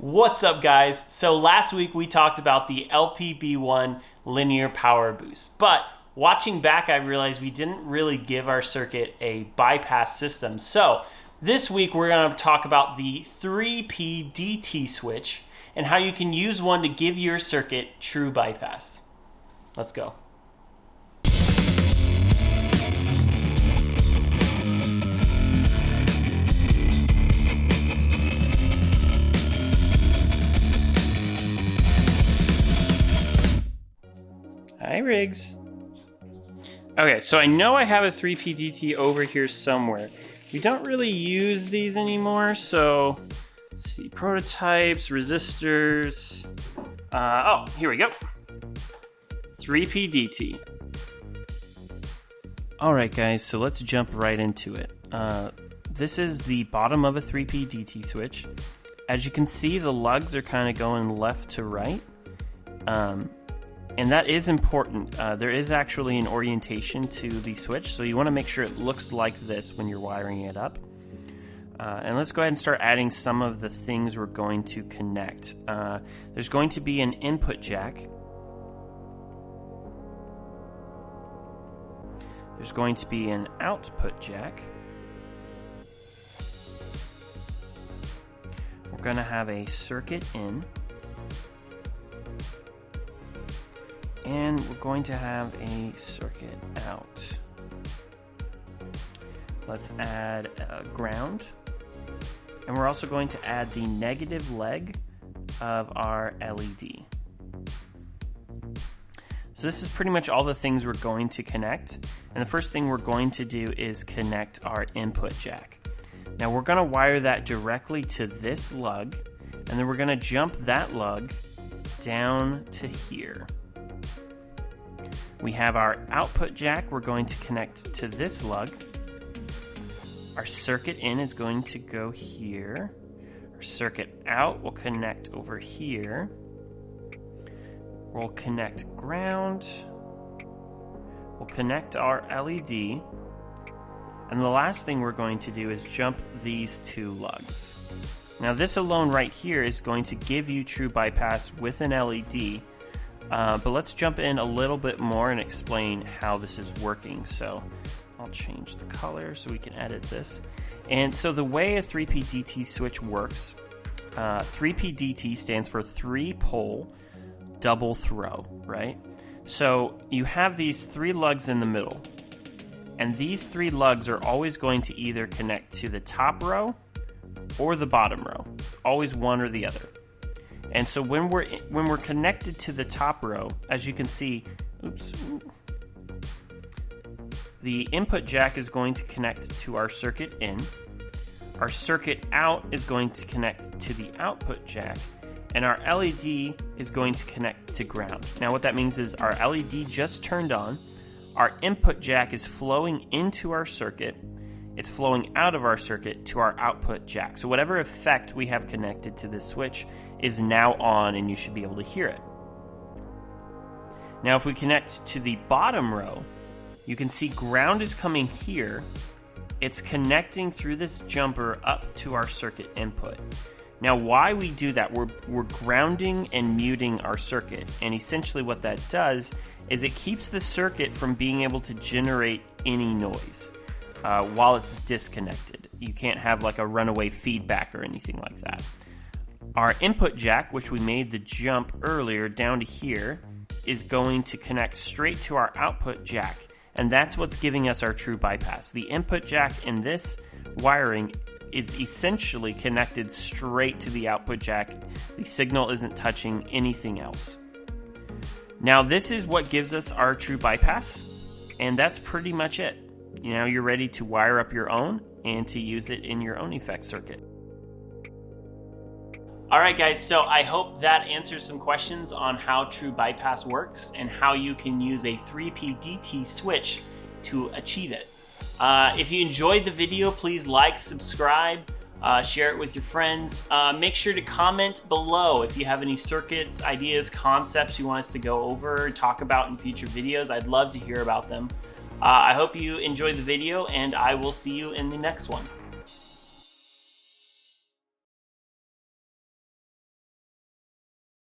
What's up, guys? So last week we talked about the LPB1 linear power boost, but watching back I realized we didn't really give our circuit a bypass system. So this week we're going to talk about the 3P DT switch and how you can use one to give your circuit true bypass. Let's go. Hi, Riggs. Okay, so I know I have a 3PDT over here somewhere. We don't really use these anymore, so let's see, prototypes, resistors. Oh, here we go. 3PDT. All right, guys, so let's jump right into it. This is the bottom of a 3PDT switch. As you can see, the lugs are kind of going left to right. And that is important. There is actually an orientation to the switch, so you want to make sure it looks like this when you're wiring it up. And let's go ahead and start adding some of the things we're going to connect. There's going to be an input jack. There's going to be an output jack. We're going to have a circuit in. And we're going to have a circuit out. Let's add a ground. And we're also going to add the negative leg of our LED. So this is pretty much all the things we're going to connect. And the first thing we're going to do is connect our input jack. Now we're going to wire that directly to this lug. And then we're going to jump that lug down to here. We have our output jack we're going to connect to this lug. Our circuit in is going to go here. Our circuit out will connect over here. We'll connect ground. We'll connect our LED. And the last thing we're going to do is jump these two lugs. Now this alone right here is going to give you true bypass with an LED. But let's jump in a little bit more and explain how this is working. So I'll change the color so we can edit this. And so the way a 3PDT switch works, 3PDT stands for 3-pole double throw, right? So you have these three lugs in the middle. And these three lugs are always going to either connect to the top row or the bottom row. Always one or the other. And so when we're connected to the top row, as you can see, the input jack is going to connect to our circuit in. Our circuit out is going to connect to the output jack, and our LED is going to connect to ground. Now what that means is our LED just turned on, our input jack is flowing into our circuit, it's flowing out of our circuit to our output jack. So whatever effect we have connected to this switch is now on, and you should be able to hear it. Now if we connect to the bottom row, you can see ground is coming here. It's connecting through this jumper up to our circuit input. Now why we do that, we're grounding and muting our circuit, and essentially what that does is it keeps the circuit from being able to generate any noise while it's disconnected. You can't have like a runaway feedback or anything like that. Our input jack, which we made the jump earlier down to here, is going to connect straight to our output jack, and that's what's giving us our true bypass. The input jack in this wiring is essentially connected straight to the output jack. The signal isn't touching anything else. Now this is what gives us our true bypass, and that's pretty much it. Now you're ready to wire up your own and to use it in your own effect circuit. Alright guys, so I hope that answers some questions on how true bypass works and how you can use a 3PDT switch to achieve it. If you enjoyed the video, please like, subscribe, share it with your friends. Make sure to comment below if you have any circuits, ideas, concepts you want us to go over or talk about in future videos. I'd love to hear about them. I hope you enjoyed the video, and I will see you in the next one.